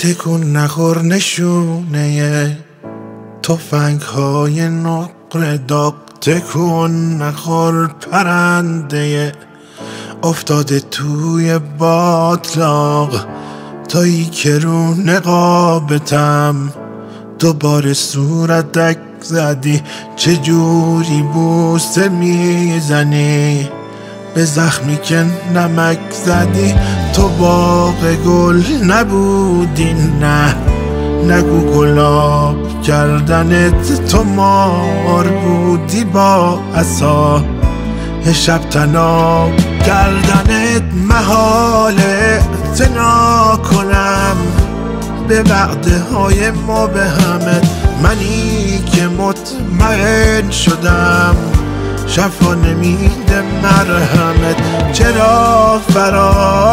تکون نخور نشونه تفنگ های نقره داغ، تکون نخور پرنده افتاده توی باطلاق، تایی که رو نقابتم دوباره صورتک زدی، چجوری بوسه میزنی به زخمی که نمک زدی. تو باغ گل نبودی، نه نگو گلاب کردنت، تو مار بودی با عصا شب طناب کردنت. محاله اعتنا کنم به وعده های مبهمت، منی که مطمئن شدم شفا نمیده مرهمت. چرا فرار